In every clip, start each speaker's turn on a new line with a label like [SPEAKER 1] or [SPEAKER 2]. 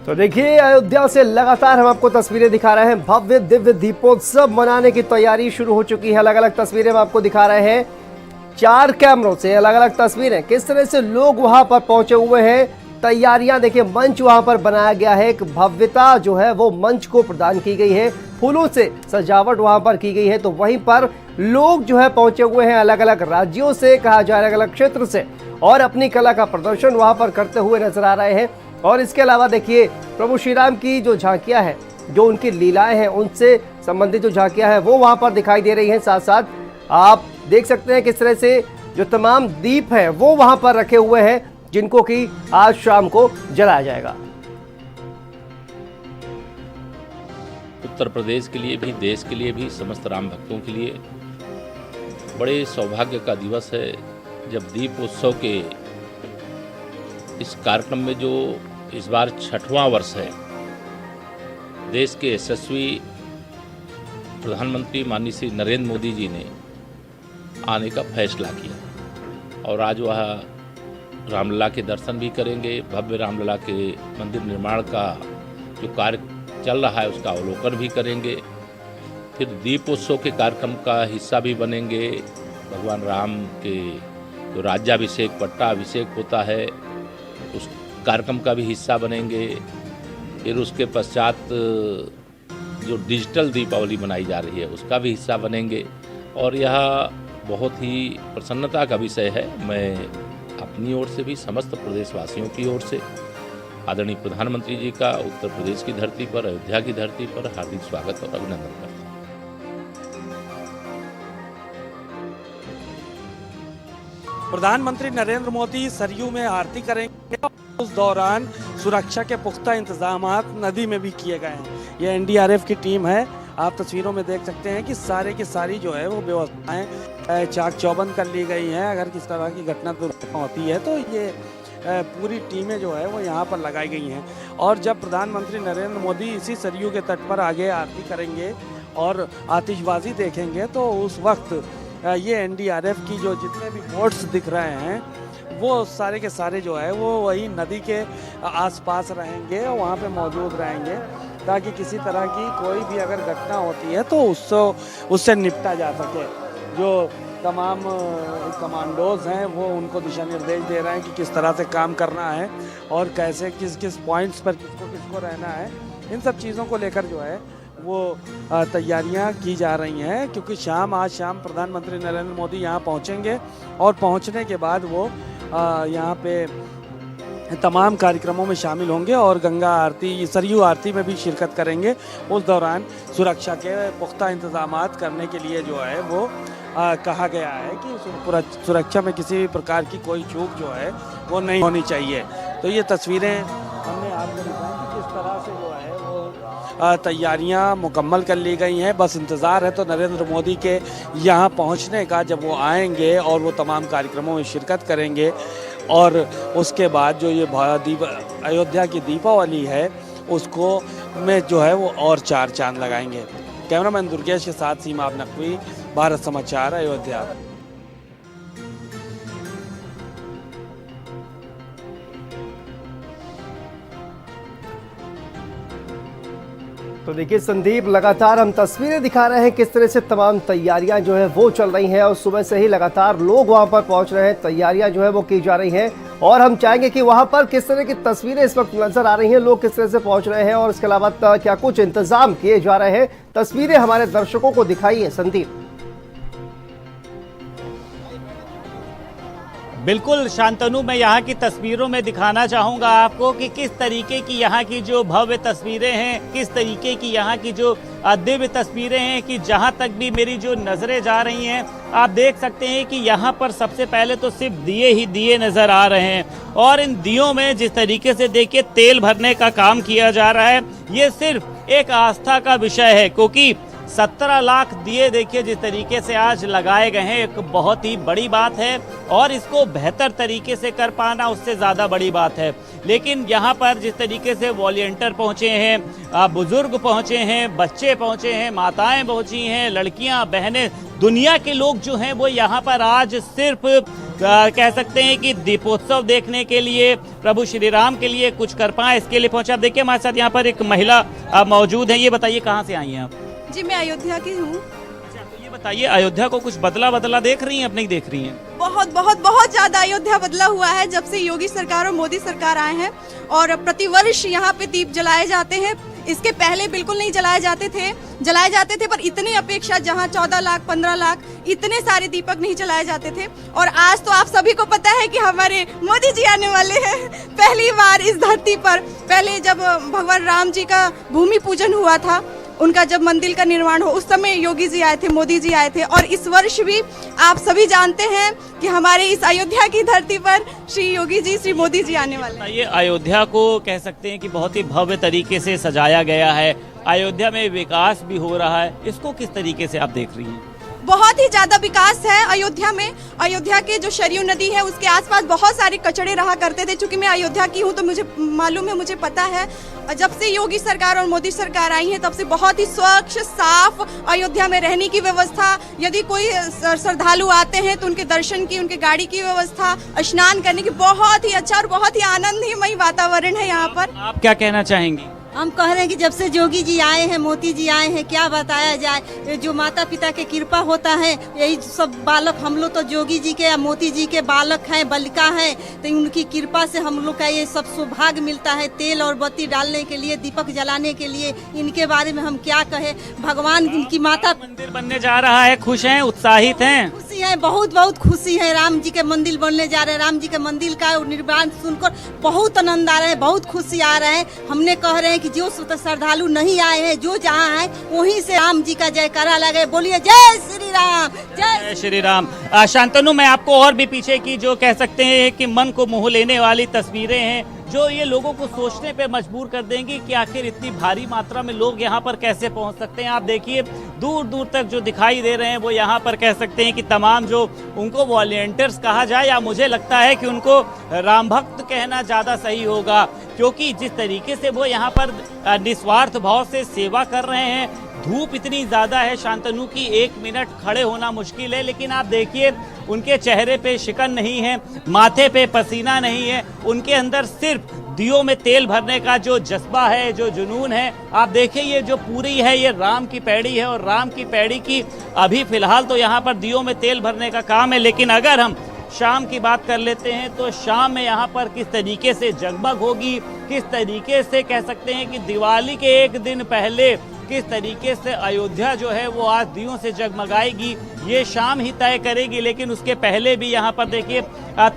[SPEAKER 1] तो देखिए, अयोध्या से लगातार हम आपको तस्वीरें दिखा रहे हैं। भव्य दिव्य दीपोत्सव मनाने की तैयारी शुरू हो चुकी है। अलग अलग तस्वीरें हम आपको दिखा रहे हैं, 4 कैमरों से अलग अलग तस्वीरें, किस तरह से लोग वहां पर पहुंचे हुए हैं। तैयारियां देखिए, मंच वहां पर बनाया गया है, एक भव्यता जो है वो मंच को प्रदान की गई है, फूलों से सजावट वहां पर की गई है। तो वहीं पर लोग जो है पहुंचे हुए हैं अलग अलग राज्यों से, कहा जाए अलग अलग क्षेत्र से, और अपनी कला का प्रदर्शन वहां पर करते हुए नजर आ रहे हैं। और इसके अलावा देखिए, प्रभु श्री राम की जो झांकियां हैं, जो उनकी लीलाएं हैं, उनसे संबंधित जो झांकियां हैं वो वहां पर दिखाई दे रही हैं। साथ साथ आप देख सकते हैं किस तरह से जो तमाम दीप हैं वो वहां पर रखे हुए हैं, जिनको कि आज शाम को जलाया जाएगा।
[SPEAKER 2] उत्तर प्रदेश के लिए भी, देश के लिए भी, समस्त राम भक्तों के लिए बड़े सौभाग्य का दिवस है जब दीप उत्सव के इस कार्यक्रम में, जो इस बार 6वां वर्ष है, देश के यशस्वी प्रधानमंत्री माननीय श्री नरेंद्र मोदी जी ने आने का फैसला किया और आज वह रामलला के दर्शन भी करेंगे। भव्य रामलला के मंदिर निर्माण का जो कार्य चल रहा है उसका अवलोकन भी करेंगे। फिर दीपोत्सव के कार्यक्रम का हिस्सा भी बनेंगे। भगवान राम के जो राज्याभिषेक, पट्टाभिषेक होता है, उस कार्यक्रम का भी हिस्सा बनेंगे। फिर उसके पश्चात जो डिजिटल दीपावली मनाई जा रही है उसका भी हिस्सा बनेंगे। और यह बहुत ही प्रसन्नता का विषय है। मैं अपनी ओर से भी, समस्त प्रदेशवासियों की ओर से आदरणीय प्रधानमंत्री जी का उत्तर प्रदेश की धरती पर, अयोध्या की धरती पर हार्दिक स्वागत और अभिनंदन करता हूँ।
[SPEAKER 3] प्रधानमंत्री नरेंद्र मोदी सरयू में आरती करेंगे। उस दौरान सुरक्षा के पुख्ता इंतजाम नदी में भी किए गए हैं। ये एनडीआरएफ की टीम है। आप तस्वीरों में देख सकते हैं कि सारे की सारी जो है वो व्यवस्थाएं चाक चौबंद कर ली गई हैं। अगर किस तरह की घटना दुर्घटना होती है तो ये पूरी टीमें जो है वो यहाँ पर लगाई गई हैं। और जब प्रधानमंत्री नरेंद्र मोदी इसी सरयू के तट पर आगे आरती करेंगे और आतिशबाजी देखेंगे तो उस वक्त ये एनडीआरएफ की जो जितने भी बोट्स दिख रहे हैं वो सारे के सारे जो है वो वही नदी के आसपास रहेंगे और वहाँ पे मौजूद रहेंगे, ताकि किसी तरह की कोई भी अगर घटना होती है तो उससे निपटा जा सके। जो तमाम कमांडोज हैं वो उनको दिशा निर्देश दे रहे हैं कि किस तरह से काम करना है और कैसे किस किस पॉइंट्स पर किसको रहना है। इन सब चीज़ों को लेकर जो है वो तैयारियां की जा रही हैं, क्योंकि आज शाम प्रधानमंत्री नरेंद्र मोदी यहाँ पहुँचेंगे और पहुँचने के बाद वो यहाँ पे तमाम कार्यक्रमों में शामिल होंगे और गंगा आरती, सरयू आरती में भी शिरकत करेंगे। उस दौरान सुरक्षा के पुख्ता इंतजामात करने के लिए जो है वो कहा गया है कि सुरक्षा में किसी भी प्रकार की कोई चूक जो है वो नहीं होनी चाहिए। तो ये तस्वीरें हमने आपको दिखाई कि किस तरह से जो है वो तैयारियां मुकम्मल कर ली गई हैं। बस इंतज़ार है तो नरेंद्र मोदी के यहाँ पहुँचने का, जब वो आएंगे और वो तमाम कार्यक्रमों में शिरकत करेंगे और उसके बाद जो ये अयोध्या की दीपावली है उसको में जो है वो और 4 चांद लगाएंगे। कैमरामैन दुर्गेश के साथ सीमा नकवी, भारत समाचार, अयोध्या।
[SPEAKER 1] तो देखिए संदीप, लगातार हम तस्वीरें दिखा रहे हैं किस तरह से तमाम तैयारियां जो है वो चल रही हैं और सुबह से ही लगातार लोग वहां पर पहुंच रहे हैं, तैयारियां जो है वो की जा रही हैं। और हम चाहेंगे कि वहां पर किस तरह की तस्वीरें इस वक्त नजर आ रही हैं, लोग किस तरह से पहुंच रहे हैं और इसके अलावा क्या कुछ इंतजाम किए जा रहे हैं, तस्वीरें हमारे दर्शकों को दिखाइए संदीप।
[SPEAKER 4] बिल्कुल शांतनु, मैं यहाँ की तस्वीरों में दिखाना चाहूँगा आपको कि किस तरीके की यहाँ की जो भव्य तस्वीरें हैं, किस तरीके की यहाँ की जो दिव्य तस्वीरें हैं, कि जहाँ तक भी मेरी जो नज़रें जा रही हैं आप देख सकते हैं कि यहाँ पर सबसे पहले तो सिर्फ दिए ही दिए नज़र आ रहे हैं। और इन दियों में जिस तरीके से देखिए तेल भरने का काम किया जा रहा है, ये सिर्फ एक आस्था का विषय है, क्योंकि 17 लाख दिए देखिए जिस तरीके से आज लगाए गए हैं, एक बहुत ही बड़ी बात है और इसको बेहतर तरीके से कर पाना उससे ज़्यादा बड़ी बात है। लेकिन यहाँ पर जिस तरीके से वॉलंटियर पहुँचे हैं, बुजुर्ग पहुँचे हैं, बच्चे पहुँचे हैं, माताएं पहुँची हैं, लड़कियाँ, बहनें, दुनिया के लोग जो हैं वो यहाँ पर आज सिर्फ कह सकते हैं कि दीपोत्सव देखने के लिए, प्रभु श्री राम के लिए कुछ कर पाए, इसके लिए पहुंचे। आप देखिए हमारे साथ यहाँ पर एक महिला मौजूद है। ये बताइए कहाँ से आई हैं आप?
[SPEAKER 5] जी मैं अयोध्या की हूँ।
[SPEAKER 4] अच्छा, तो ये बताइए अयोध्या को कुछ बदला देख रही हैं, अब नहीं देख रही हैं?
[SPEAKER 5] बहुत बहुत बहुत ज्यादा अयोध्या बदला हुआ है जब से योगी सरकार और मोदी सरकार आए हैं। और प्रतिवर्ष यहाँ पे दीप जलाए जाते हैं। इसके पहले बिल्कुल नहीं जलाए जाते थे पर इतनी अपेक्षा, जहाँ 14 लाख 15 लाख इतने सारे दीपक नहीं जलाए जाते थे। और आज तो आप सभी को पता है कि हमारे मोदी जी आने वाले हैं पहली बार इस धरती पर। पहले जब भगवान राम जी का भूमि पूजन हुआ था, उनका जब मंदिर का निर्माण हो, उस समय योगी जी आए थे, मोदी जी आए थे। और इस वर्ष भी आप सभी जानते हैं कि हमारे इस अयोध्या की धरती पर श्री योगी जी, श्री मोदी जी आने वाले हैं।
[SPEAKER 4] ये अयोध्या को कह सकते हैं कि बहुत ही भव्य तरीके से सजाया गया है। अयोध्या में विकास भी हो रहा है, इसको किस तरीके से आप देख रही हैं?
[SPEAKER 5] बहुत ही ज्यादा विकास है अयोध्या में। अयोध्या के जो सरयू नदी है उसके आसपास बहुत सारे कचड़े रहा करते थे। चूंकि मैं अयोध्या की हूँ तो मुझे मालूम है, मुझे पता है। जब से योगी सरकार और मोदी सरकार आई है तब से बहुत ही स्वच्छ साफ अयोध्या में रहने की व्यवस्था, यदि कोई श्रद्धालु आते हैं तो उनके दर्शन की, उनके गाड़ी की व्यवस्था, स्नान करने की, बहुत ही अच्छा और बहुत ही आनंदमय वातावरण है यहाँ पर।
[SPEAKER 4] आप क्या कहना चाहेंगी?
[SPEAKER 6] हम कह रहे हैं कि जब से योगी जी आए हैं, मोदी जी आए हैं, क्या बताया जाए। जो माता पिता के कृपा होता है, यही सब बालक, हम लोग तो योगी जी के या मोदी जी के बालक हैं, बालिका हैं, तो उनकी कृपा से हम लोग का ये सब सौभाग्य मिलता है। तेल और बत्ती डालने के लिए, दीपक जलाने के लिए, इनके बारे में हम क्या कहें। भगवान इनकी माता,
[SPEAKER 4] मंदिर बनने जा रहा है, खुश हैं, उत्साहित हैं?
[SPEAKER 6] खुशी है, बहुत बहुत खुशी है। राम जी के मंदिर बनने जा रहे हैं। राम जी के मंदिर का निर्माण सुनकर बहुत आनंद आ रहा है, बहुत खुशी आ रहा है। हमने कह रहे हैं कि जो श्रद्धालु नहीं आए हैं, जो जहाँ है वहीं से राम जी का जयकारा लगे। बोलिए जय श्री राम,
[SPEAKER 4] जय श्री राम। शांतनु, मैं आपको और भी पीछे की जो कह सकते हैं कि मन को मोह लेने वाली तस्वीरें हैं, जो ये लोगों को सोचने पे मजबूर कर देंगी कि आखिर इतनी भारी मात्रा में लोग यहाँ पर कैसे पहुँच सकते हैं। आप देखिए दूर दूर तक जो दिखाई दे रहे हैं वो यहाँ पर कह सकते हैं कि तमाम जो उनको वॉलंटियर्स कहा जाए, या मुझे लगता है कि उनको राम भक्त कहना ज़्यादा सही होगा, क्योंकि जिस तरीके से वो यहाँ पर निस्वार्थ भाव से सेवा कर रहे हैं। धूप इतनी ज़्यादा है शांतनु की 1 मिनट खड़े होना मुश्किल है, लेकिन आप देखिए उनके चेहरे पे शिकन नहीं है, माथे पे पसीना नहीं है, उनके अंदर सिर्फ दियों में तेल भरने का जो जज्बा है, जो जुनून है। आप देखिए ये जो पूरी है ये राम की पैड़ी है, और राम की पैड़ी की अभी फिलहाल तो यहाँ पर दियों में तेल भरने का काम है। लेकिन अगर हम शाम की बात कर लेते हैं तो शाम में यहाँ पर किस तरीके से जगमग होगी, किस तरीके से कह सकते हैं कि दिवाली के 1 दिन पहले किस तरीके से अयोध्या जो है वो आज दियों से जगमगाएगी, ये शाम ही तय करेगी। लेकिन उसके पहले भी यहाँ पर देखिए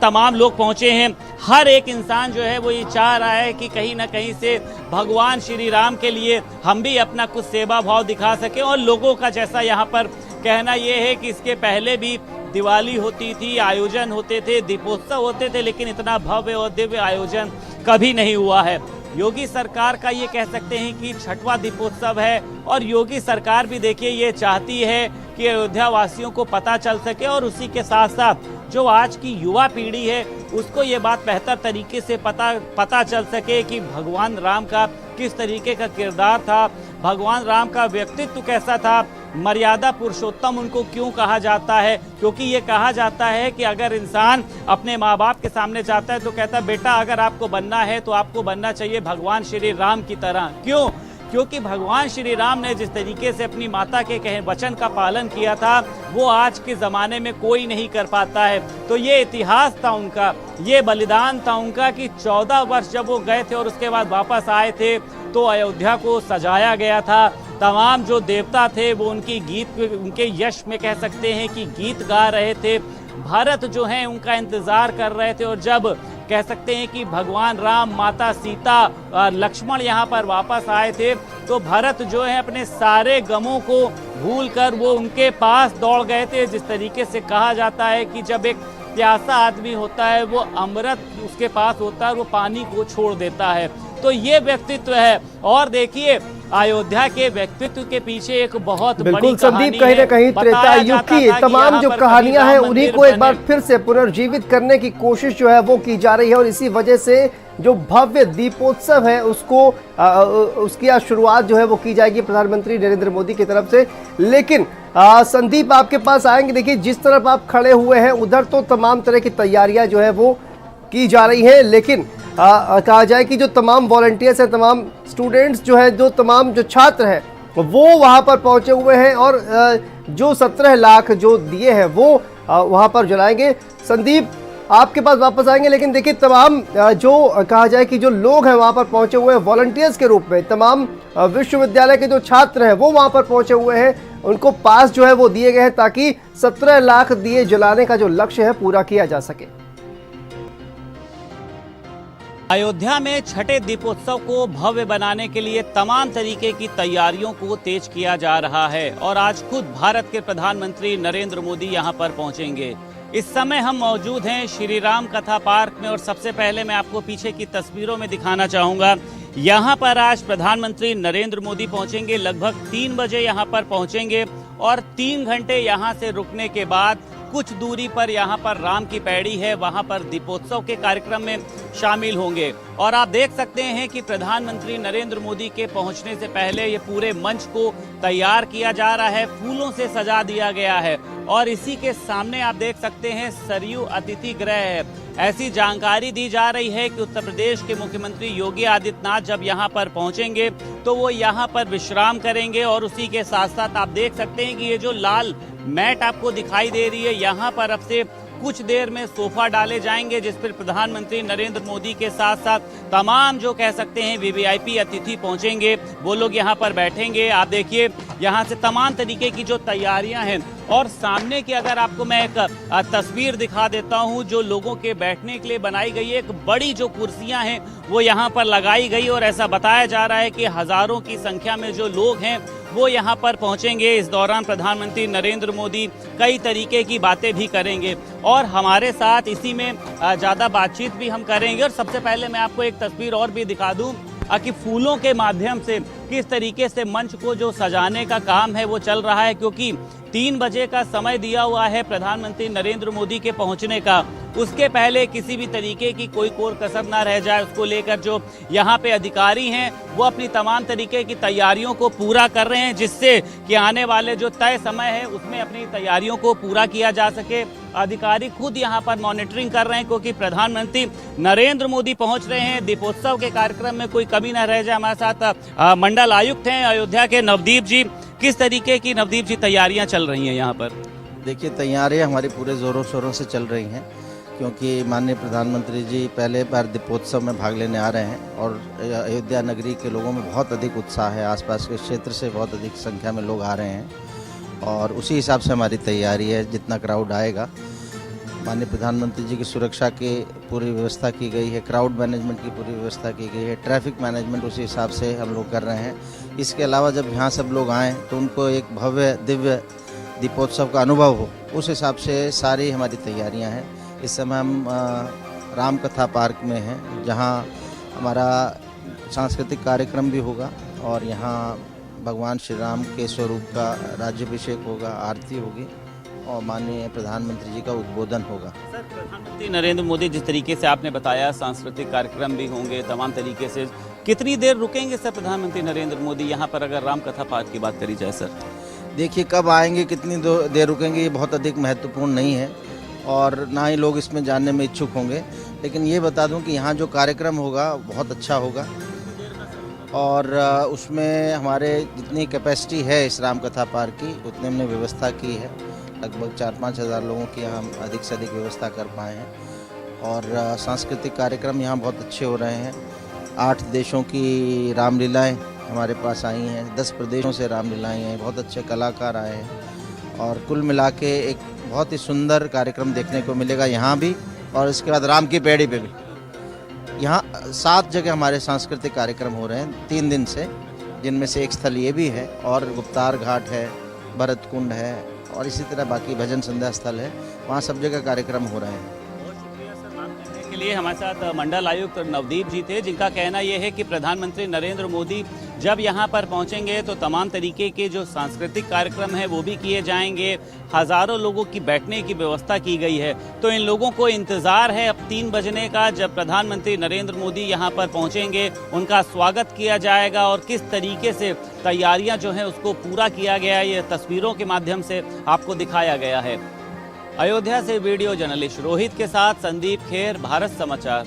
[SPEAKER 4] तमाम लोग पहुँचे हैं। हर एक इंसान जो है वो ये चाह रहा है कि कहीं ना कहीं से भगवान श्री राम के लिए हम भी अपना कुछ सेवा भाव दिखा सकें। और लोगों का जैसा यहाँ पर कहना ये है कि इसके पहले भी दिवाली होती थी, आयोजन होते थे, दीपोत्सव होते थे, लेकिन इतना भव्य और दिव्य आयोजन कभी नहीं हुआ है। योगी सरकार का ये कह सकते हैं कि 6वां दीपोत्सव है, और योगी सरकार भी देखिए ये चाहती है कि अयोध्या वासियों को पता चल सके, और उसी के साथ साथ जो आज की युवा पीढ़ी है उसको ये बात बेहतर तरीके से पता चल सके कि भगवान राम का किस तरीके का किरदार था, भगवान राम का व्यक्तित्व कैसा था, मर्यादा पुरुषोत्तम उनको क्यों कहा जाता है। क्योंकि ये कहा जाता है कि अगर इंसान अपने माँ बाप के सामने जाता है तो कहता है बेटा अगर आपको बनना है तो आपको बनना चाहिए भगवान श्री राम की तरह। क्यों? क्योंकि भगवान श्री राम ने जिस तरीके से अपनी माता के कहे वचन का पालन किया था वो आज के ज़माने में कोई नहीं कर पाता है। तो ये इतिहास था उनका, ये बलिदान था उनका कि 14 वर्ष जब वो गए थे और उसके बाद वापस आए थे तो अयोध्या को सजाया गया था। तमाम जो देवता थे वो उनके यश में कह सकते हैं कि गीत गा रहे थे। भरत जो हैं उनका इंतज़ार कर रहे थे, और जब कह सकते हैं कि भगवान राम, माता सीता, लक्ष्मण यहाँ पर वापस आए थे तो भरत जो है अपने सारे गमों को भूलकर वो उनके पास दौड़ गए थे। जिस तरीके से कहा जाता है कि जब एक प्यासा आदमी होता है वो अमृत उसके पास होता है, वो पानी को छोड़ देता है। तो ये व्यक्तित्व है। और देखिए अयोध्या के व्यक्तित्व के पीछे एक बहुत बड़ी
[SPEAKER 1] बिल्कुल
[SPEAKER 4] कहानी
[SPEAKER 1] संदीप, कहीं ना कहीं त्रेता युग की तमाम जो कहानियां हैं उन्हीं को एक बार फिर से पुनर्जीवित करने की कोशिश जो है वो की जा रही है। और इसी वजह से जो भव्य दीपोत्सव है उसको उसकी आज शुरुआत जो है वो की जाएगी प्रधानमंत्री नरेंद्र मोदी की तरफ से। लेकिन संदीप आपके पास आएंगे, देखिए जिस तरफ आप खड़े हुए हैं उधर तो तमाम तरह की तैयारियां जो है वो की जा रही है, लेकिन कहा जाए कि जो तमाम वॉलंटियर्स हैं, तमाम स्टूडेंट्स जो है, जो तमाम जो छात्र हैं वो वहां पर पहुंचे हुए हैं और जो 17 लाख जो दिए हैं वो वहां पर जलाएंगे। संदीप आपके पास वापस आएंगे, लेकिन देखिए तमाम जो कहा जाए कि जो लोग हैं वहां पर पहुंचे हुए हैं वॉलंटियर्स के रूप में, तमाम विश्वविद्यालय के जो छात्र हैं वो वहां पर पहुंचे हुए हैं, उनको पास जो है वो दिए गए हैं ताकि 17 लाख दिए जलाने का जो लक्ष्य है पूरा किया जा सके।
[SPEAKER 4] अयोध्या में छठे दीपोत्सव को भव्य बनाने के लिए तमाम तरीके की तैयारियों को तेज किया जा रहा है और आज खुद भारत के प्रधानमंत्री नरेंद्र मोदी यहां पर पहुंचेंगे। इस समय हम मौजूद हैं श्री राम कथा पार्क में और सबसे पहले मैं आपको पीछे की तस्वीरों में दिखाना चाहूंगा। यहां पर आज प्रधानमंत्री नरेंद्र मोदी पहुंचेंगे, लगभग 3 बजे यहां पर पहुंचेंगे और 3 घंटे यहां से रुकने के बाद कुछ दूरी पर यहाँ पर राम की पैड़ी है, वहाँ पर दीपोत्सव के कार्यक्रम में शामिल होंगे। और आप देख सकते हैं कि प्रधानमंत्री नरेंद्र मोदी के पहुंचने से पहले ये पूरे मंच को तैयार किया जा रहा है, फूलों से सजा दिया गया है और इसी के सामने आप देख सकते हैं सरयू अतिथि गृह है। ऐसी जानकारी दी जा रही है कि उत्तर प्रदेश के मुख्यमंत्री योगी आदित्यनाथ जब यहाँ पर पहुंचेंगे तो वो यहाँ पर विश्राम करेंगे और उसी के साथ साथ आप देख सकते हैं कि ये जो लाल मैट आपको दिखाई दे रही है, यहाँ पर अब से कुछ देर में सोफा डाले जाएंगे जिस पर प्रधानमंत्री नरेंद्र मोदी के साथ साथ तमाम जो कह सकते हैं वीवीआईपी अतिथि पहुंचेंगे, वो लोग यहाँ पर बैठेंगे। आप देखिए यहाँ से तमाम तरीके की जो तैयारियां हैं और सामने की अगर आपको मैं एक तस्वीर दिखा देता हूँ जो लोगों के बैठने के लिए बनाई गई है, एक बड़ी जो कुर्सियां हैं वो यहाँ पर लगाई गई और ऐसा बताया जा रहा है कि हजारों की संख्या में जो लोग हैं वो यहाँ पर पहुंचेंगे। इस दौरान प्रधानमंत्री नरेंद्र मोदी कई तरीके की बातें भी करेंगे और हमारे साथ इसी में ज़्यादा बातचीत भी हम करेंगे। और सबसे पहले मैं आपको एक तस्वीर और भी दिखा दूं कि फूलों के माध्यम से किस तरीके से मंच को जो सजाने का काम है वो चल रहा है, क्योंकि 3 बजे का समय दिया हुआ है प्रधानमंत्री नरेंद्र मोदी के पहुंचने का। उसके पहले किसी भी तरीके की कोई कोर कसर ना रह जाए, उसको लेकर जो यहाँ पे अधिकारी हैं वो अपनी तमाम तरीके की तैयारियों को पूरा कर रहे हैं, जिससे कि आने वाले जो तय समय है उसमें अपनी तैयारियों को पूरा किया जा सके। अधिकारी खुद यहाँ पर मॉनिटरिंग कर रहे हैं क्योंकि प्रधानमंत्री नरेंद्र मोदी पहुंच रहे हैं, दीपोत्सव के कार्यक्रम में कोई कमी न रह जाए। हमारे साथ मंडल आयुक्त हैं अयोध्या के नवदीप जी, किस तरीके की नवदीप जी तैयारियां चल रही हैं यहाँ पर?
[SPEAKER 7] देखिए तैयारियां हमारी पूरे ज़ोरों शोरों से चल रही हैं क्योंकि माननीय प्रधानमंत्री जी पहले बार दीपोत्सव में भाग लेने आ रहे हैं और अयोध्या नगरी के लोगों में बहुत अधिक उत्साह है, आसपास के क्षेत्र से बहुत अधिक संख्या में लोग आ रहे हैं और उसी हिसाब से हमारी तैयारी है। जितना क्राउड आएगा, माननीय प्रधानमंत्री जी की सुरक्षा की पूरी व्यवस्था की गई है, क्राउड मैनेजमेंट की पूरी व्यवस्था की गई है, ट्रैफिक मैनेजमेंट उसी हिसाब से हम लोग कर रहे हैं। इसके अलावा जब यहाँ सब लोग आएँ तो उनको एक भव्य दिव्य दीपोत्सव का अनुभव हो, उस हिसाब से सारी हमारी तैयारियाँ हैं। इस समय हम राम कथा पार्क में हैं जहाँ हमारा सांस्कृतिक कार्यक्रम भी होगा और यहाँ भगवान श्री राम के स्वरूप का राज्याभिषेक होगा, आरती होगी और माननीय प्रधानमंत्री जी का उद्बोधन होगा।
[SPEAKER 4] सर, प्रधानमंत्री नरेंद्र मोदी जिस तरीके से आपने बताया सांस्कृतिक कार्यक्रम भी होंगे तमाम तरीके से, कितनी देर रुकेंगे सर प्रधानमंत्री नरेंद्र मोदी यहाँ पर अगर राम कथा पार्क की बात करी जाए? सर
[SPEAKER 7] देखिए कब आएंगे, कितनी देर रुकेंगे ये बहुत अधिक महत्वपूर्ण नहीं है और ना ही लोग इसमें जानने में इच्छुक होंगे, लेकिन ये बता दूं कि यहाँ जो कार्यक्रम होगा बहुत अच्छा होगा और उसमें हमारे जितनी कैपेसिटी है इस राम कथा पार्क की उतने हमने व्यवस्था की है। लगभग 4-5 हज़ार लोगों की हम अधिक से अधिक व्यवस्था कर पाए हैं और सांस्कृतिक कार्यक्रम यहाँ बहुत अच्छे हो रहे हैं। 8 देशों की रामलीलाएँ हमारे पास आई हैं, 10 प्रदेशों से रामलीलाएँ हैं, बहुत अच्छे कलाकार आए हैं और कुल मिला के एक बहुत ही सुंदर कार्यक्रम देखने को मिलेगा यहाँ भी। और इसके बाद राम की पैड़ी पे भी यहाँ 7 जगह हमारे सांस्कृतिक कार्यक्रम हो रहे हैं 3 दिन से, जिनमें से एक स्थल ये भी है और गुप्तार घाट है, भरत कुंड है और इसी तरह बाकी भजन संध्या स्थल है, वहाँ सब जगह कार्यक्रम हो रहे हैं।
[SPEAKER 4] बहुत शुक्रिया सर, बात करने के के लिए हमारे साथ मंडल आयुक्त नवदीप जी थे, जिनका कहना यह है कि प्रधानमंत्री नरेंद्र मोदी जब यहाँ पर पहुँचेंगे तो तमाम तरीके के जो सांस्कृतिक कार्यक्रम हैं वो भी किए जाएंगे। हज़ारों लोगों की बैठने की व्यवस्था की गई है, तो इन लोगों को इंतज़ार है अब 3 बजने का, जब प्रधानमंत्री नरेंद्र मोदी यहाँ पर पहुँचेंगे, उनका स्वागत किया जाएगा और किस तरीके से तैयारियाँ जो हैं उसको पूरा किया गया है, ये तस्वीरों के माध्यम से आपको दिखाया गया है। अयोध्या से वीडियो जर्नलिस्ट रोहित के साथ संदीप खेर, भारत समाचार।